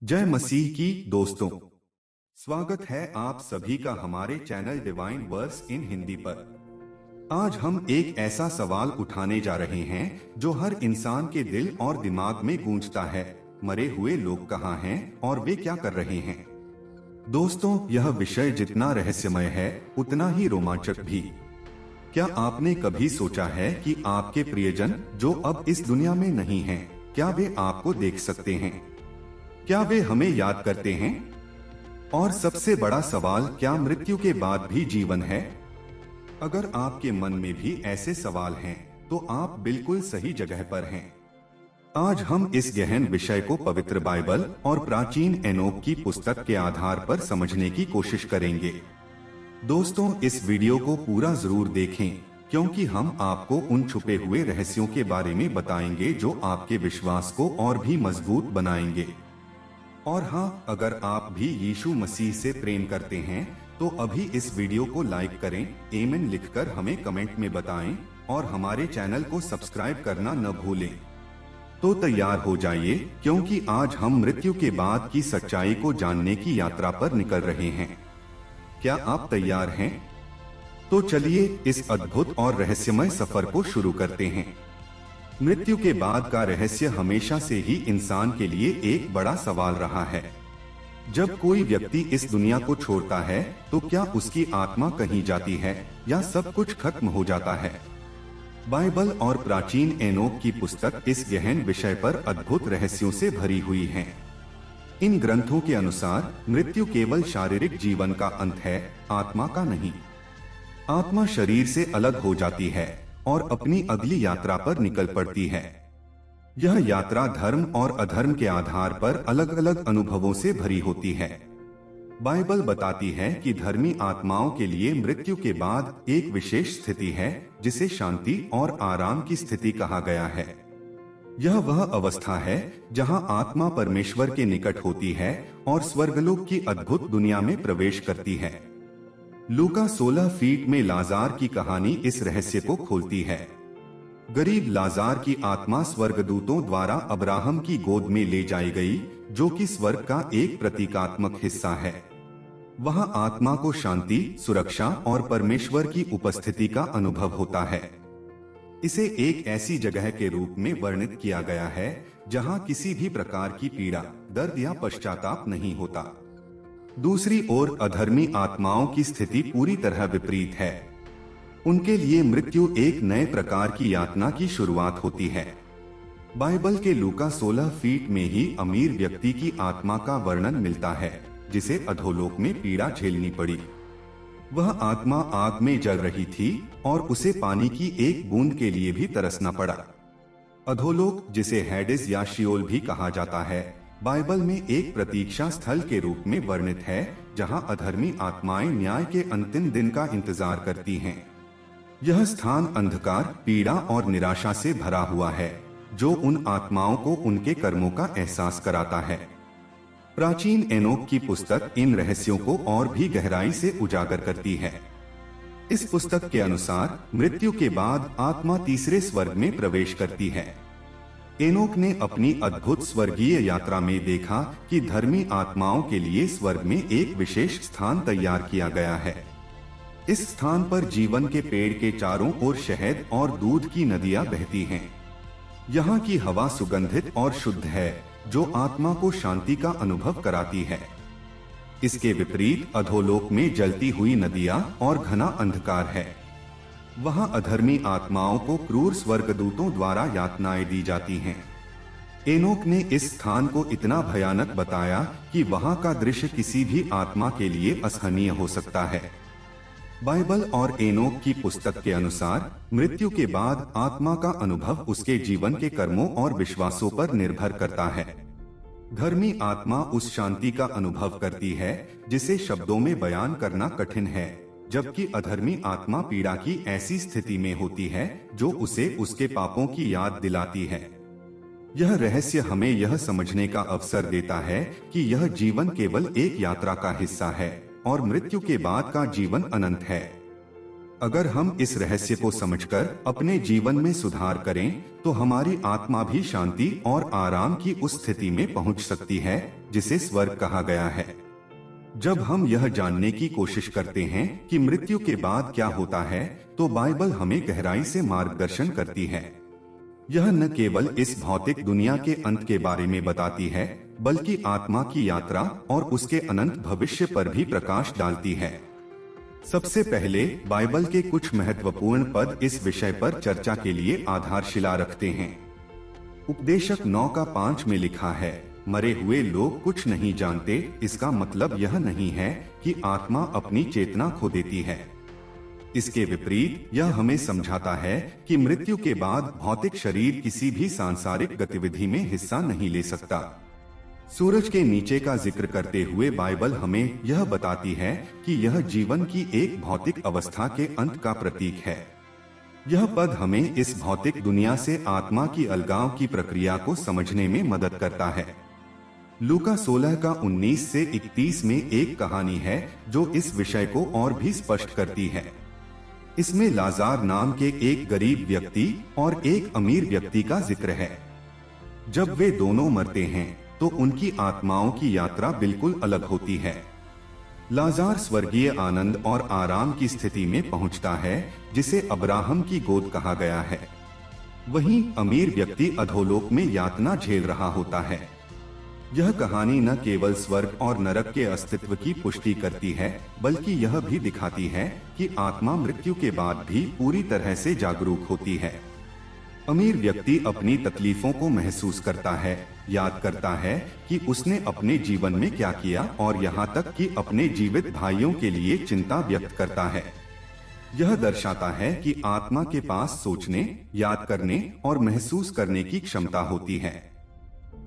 जय मसीह की दोस्तों। स्वागत है आप सभी का हमारे चैनल डिवाइन वर्स इन हिंदी पर। आज हम एक ऐसा सवाल उठाने जा रहे हैं जो हर इंसान के दिल और दिमाग में गूंजता है। मरे हुए लोग कहाँ हैं और वे क्या कर रहे हैं? दोस्तों, यह विषय जितना रहस्यमय है उतना ही रोमांचक भी। क्या आपने कभी सोचा है कि आपके प्रियजन जो अब इस दुनिया में नहीं हैं, क्या वे आपको देख सकते हैं? क्या वे हमें याद करते हैं? और सबसे बड़ा सवाल, क्या मृत्यु के बाद भी जीवन है? अगर आपके मन में भी ऐसे सवाल हैं, तो आप बिल्कुल सही जगह पर हैं। आज हम इस गहन विषय को पवित्र बाइबल और प्राचीन एनोक की पुस्तक के आधार पर समझने की कोशिश करेंगे। दोस्तों, इस वीडियो को पूरा जरूर देखें, क्योंकि हम आपको उन छुपे हुए रहस्यों के बारे में बताएंगे जो आपके विश्वास को और भी मजबूत बनाएंगे। और हाँ, अगर आप भी यीशु मसीह से प्रेम करते हैं तो अभी इस वीडियो को लाइक करें, आमीन लिखकर हमें कमेंट में बताएं और हमारे चैनल को सब्सक्राइब करना न भूलें। तो तैयार हो जाइए, क्योंकि आज हम मृत्यु के बाद की सच्चाई को जानने की यात्रा पर निकल रहे हैं। क्या आप तैयार हैं? तो चलिए इस अद्भुत और रहस्यमय सफर को शुरू करते हैं। मृत्यु के बाद का रहस्य हमेशा से ही इंसान के लिए एक बड़ा सवाल रहा है। जब कोई व्यक्ति इस दुनिया को छोड़ता है तो क्या उसकी आत्मा कहीं जाती है या सब कुछ खत्म हो जाता है? बाइबल और प्राचीन एनोक की पुस्तक इस गहन विषय पर अद्भुत रहस्यों से भरी हुई है। इन ग्रंथों के अनुसार मृत्यु केवल शारीरिक जीवन का अंत है, आत्मा का नहीं। आत्मा शरीर से अलग हो जाती है और अपनी अगली यात्रा पर निकल पड़ती है। यह यात्रा धर्म और अधर्म के आधार पर अलग अलग अनुभवों से भरी होती है। बाइबल बताती है कि धर्मी आत्माओं के लिए मृत्यु के बाद एक विशेष स्थिति है जिसे शांति और आराम की स्थिति कहा गया है। यह वह अवस्था है जहां आत्मा परमेश्वर के निकट होती है और स्वर्गलोक की अद्भुत दुनिया में प्रवेश करती है। लूका 16 फीट में लाजार की कहानी इस रहस्य को खोलती है। गरीब लाजार की आत्मा स्वर्गदूतों द्वारा अब्राहम की गोद में ले जाई गई, जो कि स्वर्ग का एक प्रतीकात्मक हिस्सा है। वहां आत्मा को शांति, सुरक्षा और परमेश्वर की उपस्थिति का अनुभव होता है। इसे एक ऐसी जगह के रूप में वर्णित किया गया है जहां किसी भी प्रकार की पीड़ा, दर्द या पश्चाताप नहीं होता। दूसरी ओर अधर्मी आत्माओं की स्थिति पूरी तरह विपरीत है। उनके लिए मृत्यु एक नए प्रकार की यातना की शुरुआत होती है। बाइबल के लूका 16 फीट में ही अमीर व्यक्ति की आत्मा का वर्णन मिलता है, जिसे अधोलोक में पीड़ा झेलनी पड़ी। वह आत्मा आग में जल रही थी और उसे पानी की एक बूंद के लिए भी तरसना पड़ा। अधोलोक, जिसे हैडिस या शियोल भी कहा जाता है, बाइबल में एक प्रतीक्षा स्थल के रूप में वर्णित है, जहां अधर्मी आत्माएं न्याय के अंतिम दिन का इंतजार करती हैं। यह स्थान अंधकार, पीड़ा और निराशा से भरा हुआ है, जो उन आत्माओं को उनके कर्मों का एहसास कराता है। प्राचीन एनोक की पुस्तक इन रहस्यों को और भी गहराई से उजागर करती है। इस पुस्तक के अनुसार मृत्यु के बाद आत्मा तीसरे स्वर्ग में प्रवेश करती है। एनोक ने अपनी अद्भुत स्वर्गीय यात्रा में देखा कि धर्मी आत्माओं के लिए स्वर्ग में एक विशेष स्थान तैयार किया गया है। इस स्थान पर जीवन के पेड़ के चारों ओर शहद और दूध की नदियां बहती हैं। यहाँ की हवा सुगंधित और शुद्ध है, जो आत्मा को शांति का अनुभव कराती है। इसके विपरीत अधोलोक में जलती हुई नदियां और घना अंधकार है। वहां अधर्मी आत्माओं को क्रूर स्वर्गदूतों द्वारा यातनाएं दी जाती हैं। एनोक ने इस स्थान को इतना भयानक बताया कि वहां का दृश्य किसी भी आत्मा के लिए असहनीय हो सकता है। बाइबल और एनोक की पुस्तक के अनुसार मृत्यु के बाद आत्मा का अनुभव उसके जीवन के कर्मों और विश्वासों पर निर्भर करता है। धर्मी आत्मा उस शांति का अनुभव करती है जिसे शब्दों में बयान करना कठिन है, जबकि अधर्मी आत्मा पीड़ा की ऐसी स्थिति में होती है जो उसे उसके पापों की याद दिलाती है। यह रहस्य हमें यह समझने का अवसर देता है कि यह जीवन केवल एक यात्रा का हिस्सा है और मृत्यु के बाद का जीवन अनंत है। अगर हम इस रहस्य को समझकर अपने जीवन में सुधार करें, तो हमारी आत्मा भी शांति और आराम की उस स्थिति में पहुंच सकती है जिसे स्वर्ग कहा गया है। जब हम यह जानने की कोशिश करते हैं कि मृत्यु के बाद क्या होता है, तो बाइबल हमें गहराई से मार्गदर्शन करती है। यह न केवल इस भौतिक दुनिया के अंत के बारे में बताती है, बल्कि आत्मा की यात्रा और उसके अनंत भविष्य पर भी प्रकाश डालती है। सबसे पहले बाइबल के कुछ महत्वपूर्ण पद इस विषय पर चर्चा के लिए आधारशिला रखते हैं। उपदेशक 9:5 में लिखा है, मरे हुए लोग कुछ नहीं जानते, इसका मतलब यह नहीं है कि आत्मा अपनी चेतना खो देती है। इसके विपरीत यह हमें समझाता है कि मृत्यु के बाद भौतिक शरीर किसी भी सांसारिक गतिविधि में हिस्सा नहीं ले सकता। सूरज के नीचे का जिक्र करते हुए बाइबल हमें यह बताती है कि यह जीवन की एक भौतिक अवस्था के अंत का प्रतीक है। यह पद हमें इस भौतिक दुनिया से आत्मा की अलगाव की प्रक्रिया को समझने में मदद करता है। लूका 16:19 से 31 में एक कहानी है जो इस विषय को और भी स्पष्ट करती है। इसमें लाजार नाम के एक गरीब व्यक्ति और एक अमीर व्यक्ति का जिक्र है। जब वे दोनों मरते हैं तो उनकी आत्माओं की यात्रा बिल्कुल अलग होती है। लाजार स्वर्गीय आनंद और आराम की स्थिति में पहुंचता है, जिसे अब्राहम की गोद कहा गया है। वहीं अमीर व्यक्ति अधोलोक में यातना झेल रहा होता है। यह कहानी न केवल स्वर्ग और नरक के अस्तित्व की पुष्टि करती है, बल्कि यह भी दिखाती है कि आत्मा मृत्यु के बाद भी पूरी तरह से जागरूक होती है। अमीर व्यक्ति अपनी तकलीफों को महसूस करता है, याद करता है कि उसने अपने जीवन में क्या किया और यहाँ तक कि अपने जीवित भाइयों के लिए चिंता व्यक्त करता है। यह दर्शाता है कि आत्मा के पास सोचने, याद करने और महसूस करने की क्षमता होती है।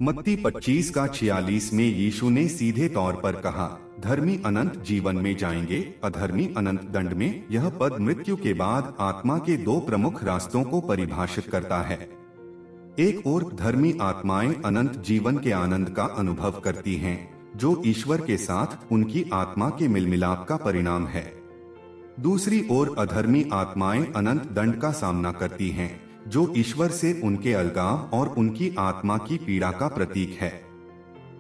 मत्ती 25:46 में यीशु ने सीधे तौर पर कहा, धर्मी अनंत जीवन में जाएंगे, अधर्मी अनंत दंड में। यह पद मृत्यु के बाद आत्मा के दो प्रमुख रास्तों को परिभाषित करता है। एक ओर धर्मी आत्माएं अनंत जीवन के आनंद का अनुभव करती हैं, जो ईश्वर के साथ उनकी आत्मा के मिलमिलाप का परिणाम है। दूसरी ओर अधर्मी आत्माएं अनंत दंड का सामना करती हैं, जो ईश्वर से उनके अलगाव और उनकी आत्मा की पीड़ा का प्रतीक है।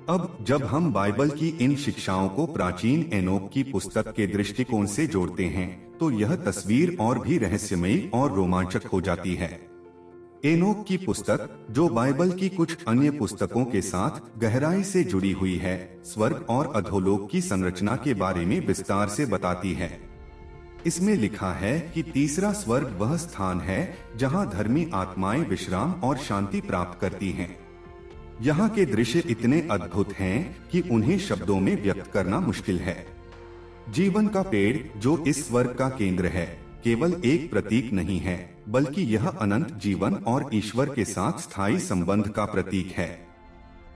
अब जब हम बाइबल की इन शिक्षाओं को प्राचीन एनोक की पुस्तक के दृष्टिकोण से जोड़ते हैं, तो यह तस्वीर और भी रहस्यमयी और रोमांचक हो जाती है। एनोक की पुस्तक, जो बाइबल की कुछ अन्य पुस्तकों के साथ गहराई से जुड़ी हुई है, स्वर्ग और अधोलोक की संरचना के बारे में विस्तार से बताती है। इसमें लिखा है कि तीसरा स्वर्ग वह स्थान है जहां धर्मी आत्माएं विश्राम और शांति प्राप्त करती हैं। यहाँ के दृश्य इतने अद्भुत हैं कि उन्हें शब्दों में व्यक्त करना मुश्किल है। जीवन का पेड़, जो इस स्वर्ग का केंद्र है, केवल एक प्रतीक नहीं है, बल्कि यह अनंत जीवन और ईश्वर के साथ स्थायी संबंध का प्रतीक है।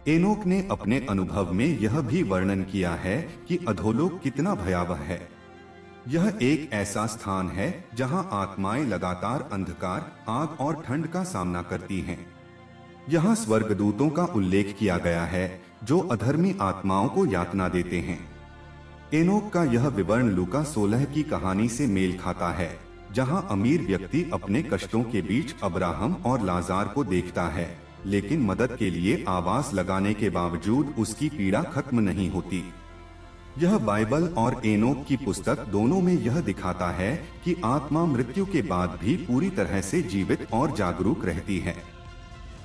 एनोक ने अपने अनुभव में यह भी वर्णन किया है कि अधोलोक कितना भयावह है। यह एक ऐसा स्थान है जहां आत्माएं लगातार अंधकार, आग और ठंड का सामना करती हैं। यहाँ स्वर्गदूतों का उल्लेख किया गया है, जो अधर्मी आत्माओं को यातना देते हैं। एनोक का यह विवरण लूका 16 की कहानी से मेल खाता है, जहां अमीर व्यक्ति अपने कष्टों के बीच अब्राहम और लाजार को देखता है, लेकिन मदद के लिए आवाज लगाने के बावजूद उसकी पीड़ा खत्म नहीं होती। यह बाइबल और एनोक की पुस्तक दोनों में यह दिखाता है कि आत्मा मृत्यु के बाद भी पूरी तरह से जीवित और जागरूक रहती है।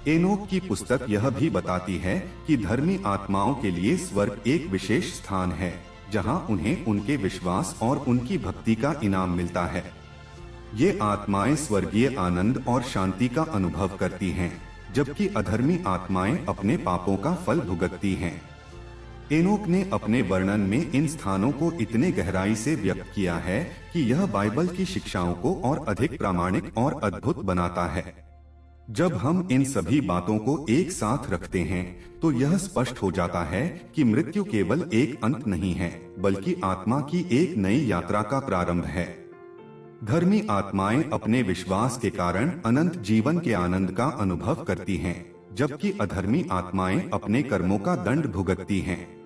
एनोक की पुस्तक यह भी बताती है कि धर्मी आत्माओं के लिए स्वर्ग एक विशेष स्थान है, जहां उन्हें उनके विश्वास और उनकी भक्ति का इनाम मिलता है। ये आत्माएं स्वर्गीय आनंद और शांति का अनुभव करती हैं, जबकि अधर्मी आत्माएं अपने पापों का फल भुगतती हैं। एनोक ने अपने वर्णन में इन स्थानों को इतने गहराई से व्यक्त किया है कि यह बाइबल की शिक्षाओं को और अधिक प्रामाणिक और अद्भुत बनाता है। जब हम इन सभी बातों को एक साथ रखते हैं, तो यह स्पष्ट हो जाता है कि मृत्यु केवल एक अंत नहीं है, बल्कि आत्मा की एक नई यात्रा का प्रारंभ है। धर्मी आत्माएं अपने विश्वास के कारण अनंत जीवन के आनंद का अनुभव करती हैं, जबकि अधर्मी आत्माएं अपने कर्मों का दंड भुगतती हैं।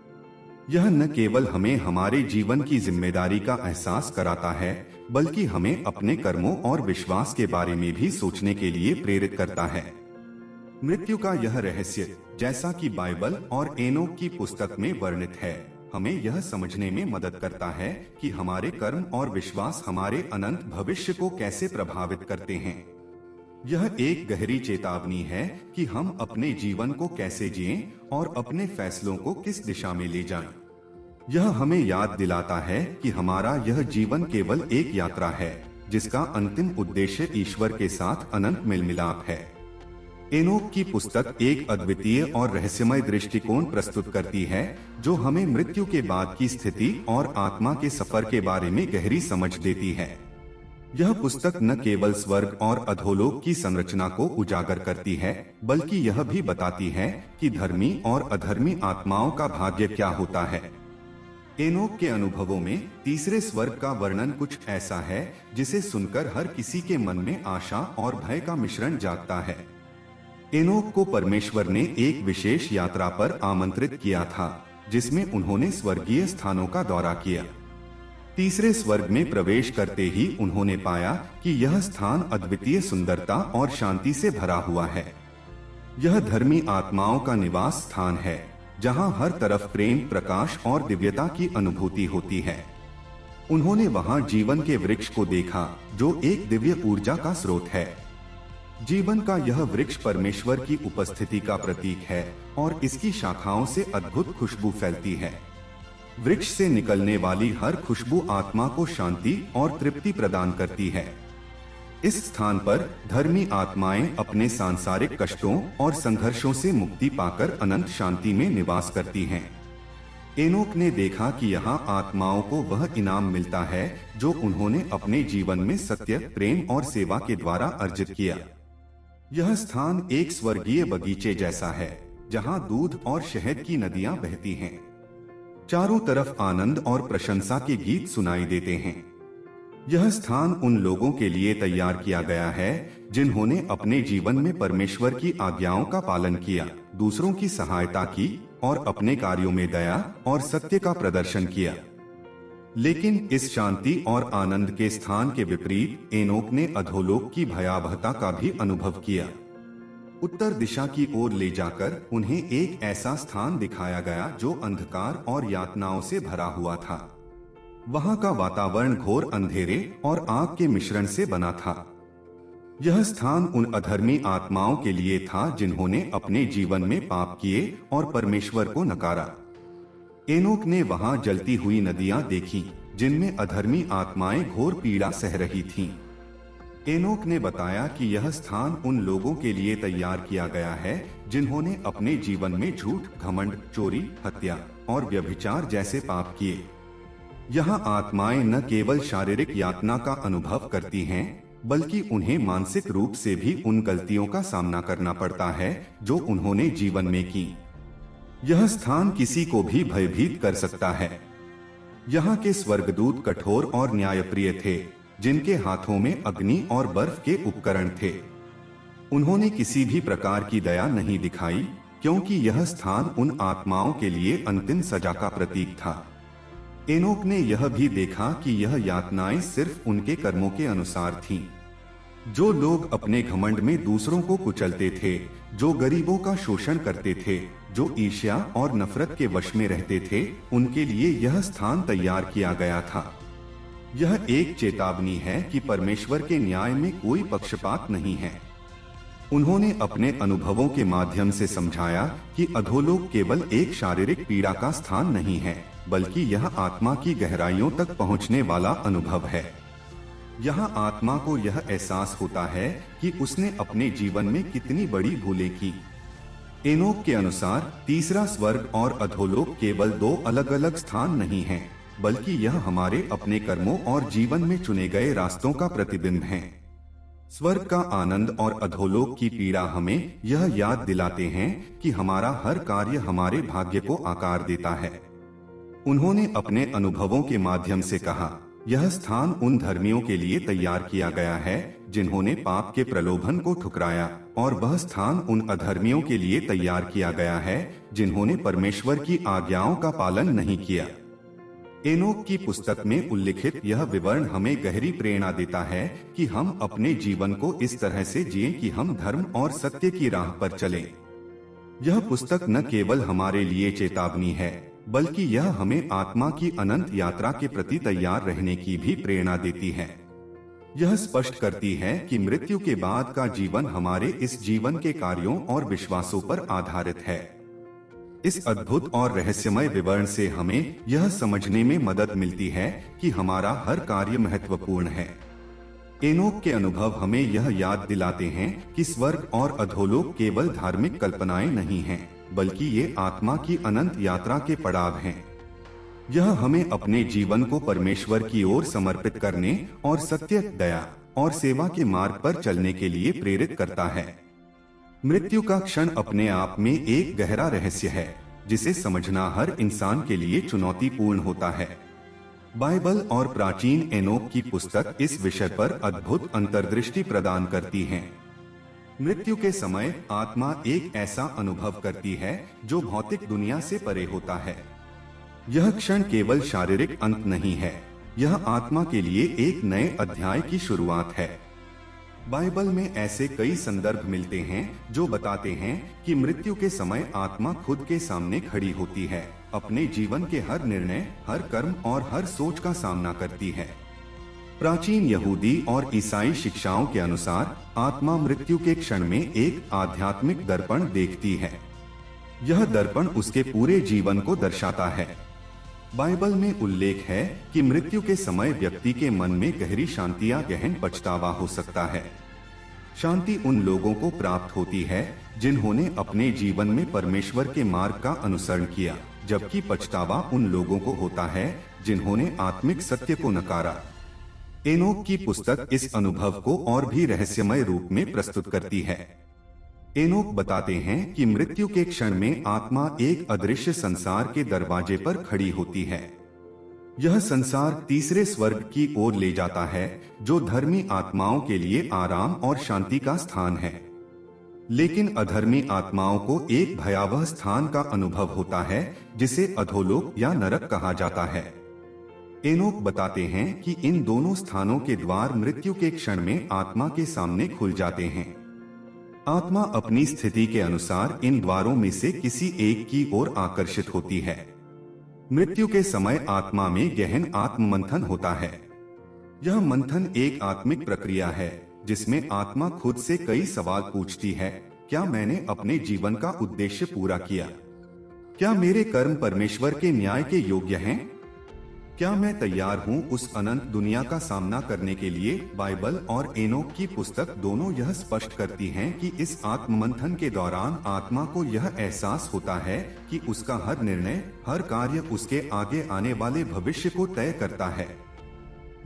यह न केवल हमें हमारे जीवन की जिम्मेदारी का एहसास कराता है, बल्कि हमें अपने कर्मों और विश्वास के बारे में भी सोचने के लिए प्रेरित करता है। मृत्यु का यह रहस्य, जैसा कि बाइबल और एनोक की पुस्तक में वर्णित है, हमें यह समझने में मदद करता है कि हमारे कर्म और विश्वास हमारे अनंत भविष्य को कैसे प्रभावित करते हैं। यह एक गहरी चेतावनी है कि हम अपने जीवन को कैसे जिएं और अपने फैसलों को किस दिशा में ले जाएं। यह हमें याद दिलाता है कि हमारा यह जीवन केवल एक यात्रा है, जिसका अंतिम उद्देश्य ईश्वर के साथ अनंत मिलमिलाप है। एनोक की पुस्तक एक अद्वितीय और रहस्यमय दृष्टिकोण प्रस्तुत करती है, जो हमें मृत्यु के बाद की स्थिति और आत्मा के सफर के बारे में गहरी समझ देती है। यह पुस्तक न केवल स्वर्ग और अधोलोक की संरचना को उजागर करती है, बल्कि यह भी बताती है कि धर्मी और अधर्मी आत्माओं का भाग्य क्या होता है। एनोक के अनुभवों में तीसरे स्वर्ग का वर्णन कुछ ऐसा है जिसे सुनकर हर किसी के मन में आशा और भय का मिश्रण जागता है। एनोक को परमेश्वर ने एक विशेष यात्रा पर आमंत्रित किया था, जिसमें उन्होंने स्वर्गीय स्थानों का दौरा किया। तीसरे स्वर्ग में प्रवेश करते ही उन्होंने पाया कि यह स्थान अद्वितीय सुंदरता और शांति से भरा हुआ है। यह धर्मी आत्माओं का निवास स्थान है, जहां हर तरफ प्रेम, प्रकाश और दिव्यता की अनुभूति होती है। उन्होंने वहां जीवन के वृक्ष को देखा, जो एक दिव्य ऊर्जा का स्रोत है। जीवन का यह वृक्ष परमेश्वर की उपस्थिति का प्रतीक है और इसकी शाखाओं से अद्भुत खुशबू फैलती है। वृक्ष से निकलने वाली हर खुशबू आत्मा को शांति और तृप्ति प्रदान करती है। इस स्थान पर धर्मी आत्माएं अपने सांसारिक कष्टों और संघर्षों से मुक्ति पाकर अनंत शांति में निवास करती हैं। एनोक ने देखा कि यहाँ आत्माओं को वह इनाम मिलता है जो उन्होंने अपने जीवन में सत्य, प्रेम और सेवा के द्वारा अर्जित किया। यह स्थान एक स्वर्गीय बगीचे जैसा है, जहाँ दूध और शहद की नदियाँ बहती हैं। चारों तरफ आनंद और प्रशंसा के गीत सुनाई देते हैं। यह स्थान उन लोगों के लिए तैयार किया गया है जिन्होंने अपने जीवन में परमेश्वर की आज्ञाओं का पालन किया, दूसरों की सहायता की और अपने कार्यों में दया और सत्य का प्रदर्शन किया। लेकिन इस शांति और आनंद के स्थान के विपरीत एनोक ने अधोलोक की भयावहता का भी अनुभव किया। उत्तर दिशा की ओर ले जाकर उन्हें एक ऐसा स्थान दिखाया गया जो अंधकार और यातनाओं से भरा हुआ था। वहां का वातावरण घोर अंधेरे और आग के मिश्रण से बना था। यह स्थान उन अधर्मी आत्माओं के लिए था जिन्होंने अपने जीवन में पाप किए और परमेश्वर को नकारा। एनोक ने वहां जलती हुई नदियां देखीं, जिनमें अधर्मी आत्माएं घोर पीड़ा सह रही थीं। एनोक ने बताया कि यह स्थान उन लोगों के लिए तैयार किया गया है जिन्होंने अपने जीवन में झूठ, घमंड, चोरी, हत्या और व्यभिचार जैसे पाप किए। यहाँ आत्माएं न केवल शारीरिक यातना का अनुभव करती हैं, बल्कि उन्हें मानसिक रूप से भी उन गलतियों का सामना करना पड़ता है जो उन्होंने जीवन में की। यह स्थान किसी को भी भयभीत कर सकता है। यहाँ के स्वर्गदूत कठोर और न्यायप्रिय थे, जिनके हाथों में अग्नि और बर्फ के उपकरण थे। उन्होंने किसी भी प्रकार की दया नहीं दिखाई, क्योंकि यह स्थान उन आत्माओं के लिए अंतिम सजा का प्रतीक था। एनोक ने यह भी देखा कि यह यातनाएं सिर्फ उनके कर्मों के अनुसार थीं। जो लोग अपने घमंड में दूसरों को कुचलते थे, जो गरीबों का शोषण करते थे, जो ईर्ष्या और नफरत के वश में रहते थे, उनके लिए यह स्थान तैयार किया गया था। यह एक चेतावनी है कि परमेश्वर के न्याय में कोई पक्षपात नहीं है। उन्होंने अपने अनुभवों के माध्यम से समझाया कि अधोलोक केवल एक शारीरिक पीड़ा का स्थान नहीं है, बल्कि यह आत्मा की गहराइयों तक पहुंचने वाला अनुभव है। यहाँ आत्मा को यह एहसास होता है कि उसने अपने जीवन में कितनी बड़ी भूलें की। एनोक के अनुसार तीसरा स्वर्ग और अधोलोक केवल दो अलग अलग स्थान नहीं हैं, बल्कि यह हमारे अपने कर्मों और जीवन में चुने गए रास्तों का प्रतिबिंब है। स्वर्ग का आनंद और अधोलोक की पीड़ा हमें यह याद दिलाते हैं कि हमारा हर कार्य हमारे भाग्य को आकार देता है। उन्होंने अपने अनुभवों के माध्यम से कहा, यह स्थान उन धर्मियों के लिए तैयार किया गया है जिन्होंने पाप के प्रलोभन को ठुकराया, और वह स्थान उन अधर्मियों के लिए तैयार किया गया है जिन्होंने परमेश्वर की आज्ञाओं का पालन नहीं किया। एनोक की पुस्तक में उल्लिखित यह विवरण हमें गहरी प्रेरणा देता है कि हम अपने जीवन को इस तरह से जिएं कि हम धर्म और सत्य की राह पर चलें। यह पुस्तक न केवल हमारे लिए चेतावनी है, बल्कि यह हमें आत्मा की अनंत यात्रा के प्रति तैयार रहने की भी प्रेरणा देती है। यह स्पष्ट करती है कि मृत्यु के बाद का जीवन हमारे इस जीवन के कार्यों और विश्वासों पर आधारित है। इस अद्भुत और रहस्यमय विवरण से हमें यह समझने में मदद मिलती है कि हमारा हर कार्य महत्वपूर्ण है। एनोक के अनुभव हमें यह याद दिलाते हैं कि स्वर्ग और अधोलोक केवल धार्मिक कल्पनाएं नहीं हैं, बल्कि ये आत्मा की अनंत यात्रा के पड़ाव हैं। यह हमें अपने जीवन को परमेश्वर की ओर समर्पित करने और सत्य, दया और सेवा के मार्ग पर चलने के लिए प्रेरित करता है। मृत्यु का क्षण अपने आप में एक गहरा रहस्य है, जिसे समझना हर इंसान के लिए चुनौतीपूर्ण होता है। बाइबल और प्राचीन एनोक की पुस्तक इस विषय पर अद्भुत अंतर्दृष्टि प्रदान करती हैं। मृत्यु के समय आत्मा एक ऐसा अनुभव करती है जो भौतिक दुनिया से परे होता है। यह क्षण केवल शारीरिक अंत नहीं है, यह आत्मा के लिए एक नए अध्याय की शुरुआत है। बाइबल में ऐसे कई संदर्भ मिलते हैं जो बताते हैं कि मृत्यु के समय आत्मा खुद के सामने खड़ी होती है, अपने जीवन के हर निर्णय, हर कर्म और हर सोच का सामना करती है। प्राचीन यहूदी और ईसाई शिक्षाओं के अनुसार आत्मा मृत्यु के क्षण में एक आध्यात्मिक दर्पण देखती है। यह दर्पण उसके पूरे जीवन को दर्शाता है। बाइबल में उल्लेख है कि मृत्यु के समय व्यक्ति के मन में गहरी शांति या गहन पछतावा हो सकता है। शांति उन लोगों को प्राप्त होती है जिन्होंने अपने जीवन में परमेश्वर के मार्ग का अनुसरण किया, जबकि पछतावा उन लोगों को होता है जिन्होंने आत्मिक सत्य को नकारा। एनोक की पुस्तक इस अनुभव को और भी रहस्यमय रूप में प्रस्तुत करती है। एनोक बताते हैं कि मृत्यु के क्षण में आत्मा एक अदृश्य संसार के दरवाजे पर खड़ी होती है। यह संसार तीसरे स्वर्ग की ओर ले जाता है, जो धर्मी आत्माओं के लिए आराम और शांति का स्थान है। लेकिन अधर्मी आत्माओं को एक भयावह स्थान का अनुभव होता है, जिसे अधोलोक या नरक कहा जाता है। एनोक बताते हैं कि इन दोनों स्थानों के द्वार मृत्यु के क्षण में आत्मा के सामने खुल जाते हैं। आत्मा अपनी स्थिति के अनुसार इन द्वारों में से किसी एक की ओर आकर्षित होती है। मृत्यु के समय आत्मा में गहन आत्म मंथन होता है। यह मंथन एक आत्मिक प्रक्रिया है जिसमें आत्मा खुद से कई सवाल पूछती है। क्या मैंने अपने जीवन का उद्देश्य पूरा किया? क्या मेरे कर्म परमेश्वर के न्याय के योग्य हैं? क्या मैं तैयार हूं उस अनंत दुनिया का सामना करने के लिए? बाइबल और एनोक की पुस्तक दोनों यह स्पष्ट करती हैं कि इस आत्ममंथन के दौरान आत्मा को यह एहसास होता है कि उसका हर निर्णय, हर कार्य उसके आगे आने वाले भविष्य को तय करता है।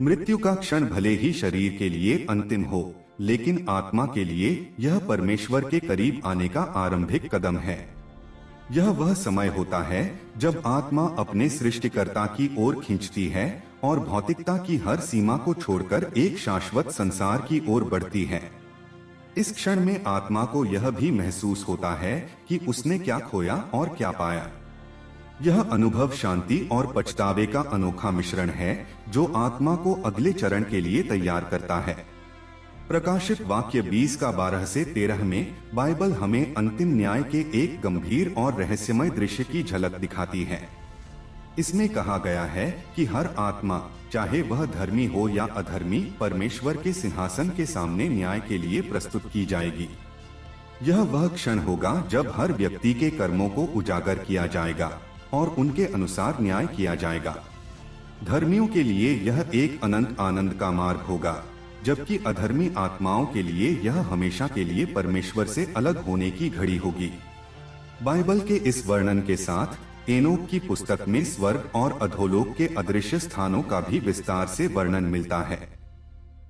मृत्यु का क्षण भले ही शरीर के लिए अंतिम हो, लेकिन आत्मा के लिए यह परमेश्वर के करीब आने का आरंभिक कदम है। यह वह समय होता है जब आत्मा अपने सृष्टिकर्ता की ओर खींचती है और भौतिकता की हर सीमा को छोड़कर एक शाश्वत संसार की ओर बढ़ती है। इस क्षण में आत्मा को यह भी महसूस होता है कि उसने क्या खोया और क्या पाया। यह अनुभव शांति और पछतावे का अनोखा मिश्रण है जो आत्मा को अगले चरण के लिए तैयार करता है। प्रकाशित वाक्य 20 का 12 से 13 में बाइबल हमें अंतिम न्याय के एक गंभीर और रहस्यमय दृश्य की झलक दिखाती है। इसमें कहा गया है कि हर आत्मा, चाहे वह धर्मी हो या अधर्मी, परमेश्वर के सिंहासन के सामने न्याय के लिए प्रस्तुत की जाएगी। यह वह क्षण होगा जब हर व्यक्ति के कर्मों को उजागर किया जाएगा और उनके अनुसार न्याय किया जाएगा। धर्मियों के लिए यह एक अनंत आनंद का मार्ग होगा, जबकि अधर्मी आत्माओं के लिए यह हमेशा के लिए परमेश्वर से अलग होने की घड़ी होगी। बाइबल के इस वर्णन के साथ एनोक की पुस्तक में स्वर्ग और अधोलोक के अदृश्य स्थानों का भी विस्तार से वर्णन मिलता है।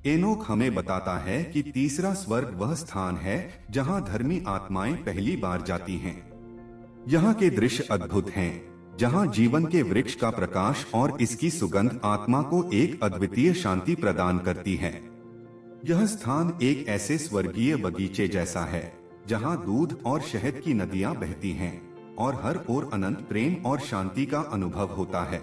एनोक हमें बताता है कि तीसरा स्वर्ग वह स्थान है जहां धर्मी आत्माएं पहली बार जाती हैं। यहाँ के दृश्य अद्भुत हैं। जहां जीवन के वृक्ष का प्रकाश और इसकी सुगंध आत्मा को एक अद्वितीय शांति प्रदान करती है। यह स्थान एक ऐसे स्वर्गीय बगीचे जैसा है जहां दूध और शहद की नदियां बहती हैं और हर ओर अनंत प्रेम और शांति का अनुभव होता है।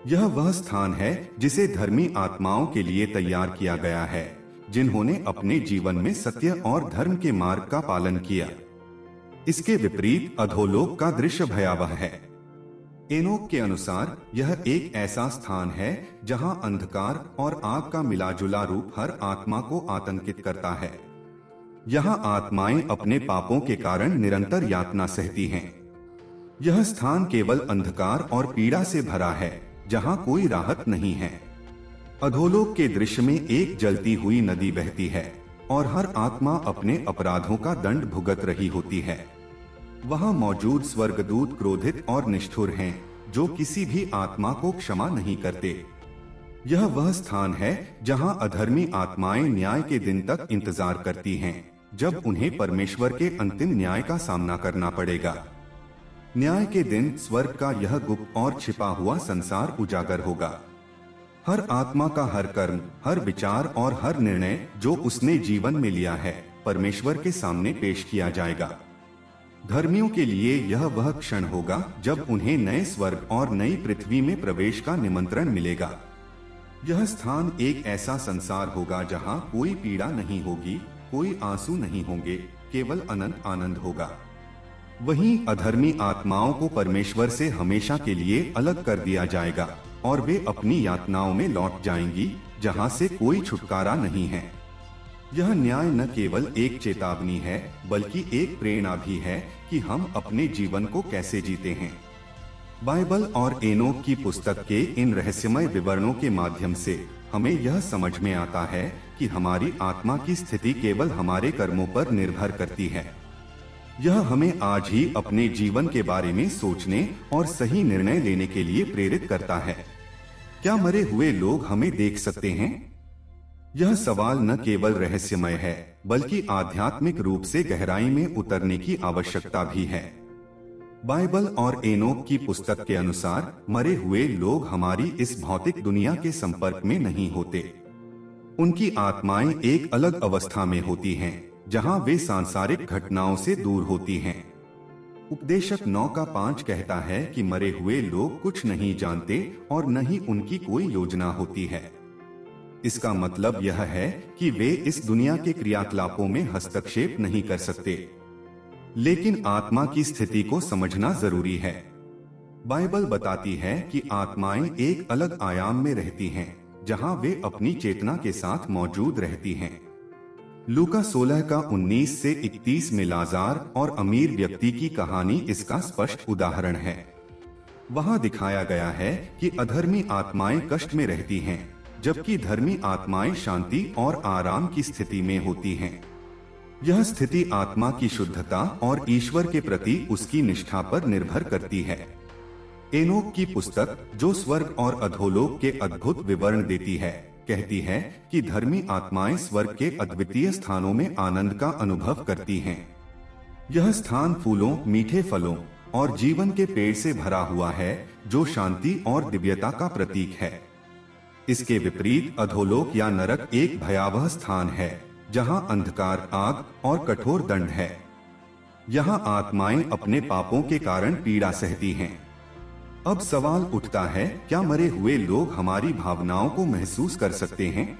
यह वह स्थान है जिसे धर्मी आत्माओं के लिए तैयार किया गया है, जिन्होंने अपने जीवन में सत्य और धर्म के मार्ग का पालन किया। इसके विपरीत अधोलोक का दृश्य भयावह है। एनोक के अनुसार यह एक ऐसा स्थान है जहां अंधकार और आग का मिलाजुला रूप हर आत्मा को आतंकित करता है। यहाँ आत्माएं अपने पापों के कारण निरंतर यातना सहती हैं। यह स्थान केवल अंधकार और पीड़ा से भरा है, जहाँ कोई राहत नहीं है। अधोलोक के दृश्य में एक जलती हुई नदी बहती है और हर आत्मा अपने अपराधों का दंड भुगत रही होती है। वहाँ मौजूद स्वर्गदूत क्रोधित और निष्ठुर हैं, जो किसी भी आत्मा को क्षमा नहीं करते। यह वह स्थान है जहां अधर्मी आत्माएं न्याय के दिन तक इंतजार करती हैं, जब उन्हें परमेश्वर के अंतिम न्याय का सामना करना पड़ेगा। न्याय के दिन स्वर्ग का यह गुप्त और छिपा हुआ संसार उजागर होगा। हर आत्मा का हर कर्म, हर विचार और हर निर्णय जो उसने जीवन में लिया है, परमेश्वर के सामने पेश किया जाएगा। धर्मियों के लिए यह वह क्षण होगा जब उन्हें नए स्वर्ग और नई पृथ्वी में प्रवेश का निमंत्रण मिलेगा। यह स्थान एक ऐसा संसार होगा जहां कोई पीड़ा नहीं होगी, कोई आंसू नहीं होंगे, केवल अनंत आनंद होगा। वहीं अधर्मी आत्माओं को परमेश्वर से हमेशा के लिए अलग कर दिया जाएगा और वे अपनी यातनाओं में लौट जाएंगी, जहां से कोई छुटकारा नहीं है। यह न्याय न केवल एक चेतावनी है, बल्कि एक प्रेरणा भी है कि हम अपने जीवन को कैसे जीते हैं। बाइबल और एनोक की पुस्तक के इन रहस्यमय विवरणों के माध्यम से हमें यह समझ में आता है कि हमारी आत्मा की स्थिति केवल हमारे कर्मों पर निर्भर करती है। यह हमें आज ही अपने जीवन के बारे में सोचने और सही निर्णय लेने के लिए प्रेरित करता है। क्या मरे हुए लोग हमें देख सकते हैं? यह सवाल न केवल रहस्यमय है, बल्कि आध्यात्मिक रूप से गहराई में उतरने की आवश्यकता भी है। बाइबल और एनोक की पुस्तक के अनुसार मरे हुए लोग हमारी इस भौतिक दुनिया के संपर्क में नहीं होते। उनकी आत्माएं एक अलग अवस्था में होती हैं, जहां वे सांसारिक घटनाओं से दूर होती हैं। उपदेशक 9:5 कहता है कि मरे हुए लोग कुछ नहीं जानते और न ही उनकी कोई योजना होती है। इसका मतलब यह है कि वे इस दुनिया के क्रियाकलापों में हस्तक्षेप नहीं कर सकते, लेकिन आत्मा की स्थिति को समझना जरूरी है। बाइबल बताती है कि आत्माएं एक अलग आयाम में रहती हैं, जहां वे अपनी चेतना के साथ मौजूद रहती हैं। लूका 16:19 से 31 में लाजार और अमीर व्यक्ति की कहानी इसका स्पष्ट उदाहरण है। वहां दिखाया गया है कि अधर्मी आत्माएं कष्ट में रहती हैं, जबकि धर्मी आत्माएं शांति और आराम की स्थिति में होती हैं। यह स्थिति आत्मा की शुद्धता और ईश्वर के प्रति उसकी निष्ठा पर निर्भर करती है। एनोक की पुस्तक, जो स्वर्ग और अधोलोक के अद्भुत विवरण देती है, कहती है कि धर्मी आत्माएं स्वर्ग के अद्वितीय स्थानों में आनंद का अनुभव करती हैं। यह स्थान फूलों, मीठे फलों और जीवन के पेड़ से भरा हुआ है, जो शांति और दिव्यता का प्रतीक है। इसके विपरीत अधोलोक या नरक एक भयावह स्थान है, जहां अंधकार, आग और कठोर दंड है। यहाँ आत्माएं अपने पापों के कारण पीड़ा सहती हैं। अब सवाल उठता है, क्या मरे हुए लोग हमारी भावनाओं को महसूस कर सकते हैं?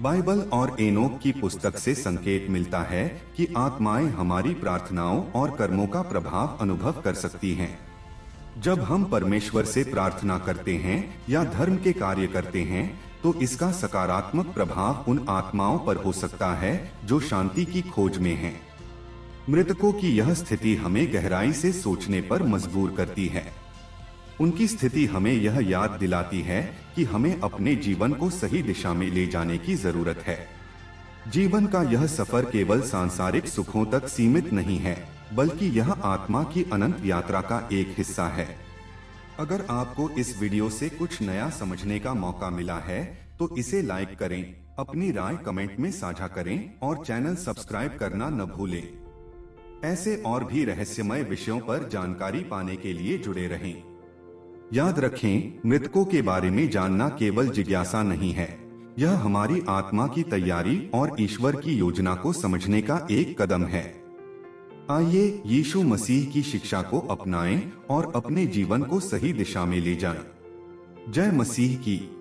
बाइबल और एनोक की पुस्तक से संकेत मिलता है कि आत्माएं हमारी प्रार्थनाओं और कर्मों का प्रभाव अनुभव कर सकती हैं। जब हम परमेश्वर से प्रार्थना करते हैं या धर्म के कार्य करते हैं, तो इसका सकारात्मक प्रभाव उन आत्माओं पर हो सकता है जो शांति की खोज में हैं। मृतकों की यह स्थिति हमें गहराई से सोचने पर मजबूर करती है। उनकी स्थिति हमें यह याद दिलाती है कि हमें अपने जीवन को सही दिशा में ले जाने की जरूरत है। जीवन का यह सफर केवल सांसारिक सुखों तक सीमित नहीं है, बल्कि यह आत्मा की अनंत यात्रा का एक हिस्सा है। अगर आपको इस वीडियो से कुछ नया समझने का मौका मिला है, तो इसे लाइक करें, अपनी राय कमेंट में साझा करें और चैनल सब्सक्राइब करना न भूलें। ऐसे और भी रहस्यमय विषयों पर जानकारी पाने के लिए जुड़े रहें। याद रखें, मृतकों के बारे में जानना केवल जिज्ञासा नहीं है, यह हमारी आत्मा की तैयारी और ईश्वर की योजना को समझने का एक कदम है। आइए यीशु मसीह की शिक्षा को अपनाएं और अपने जीवन को सही दिशा में ले जाएं। जय मसीह की।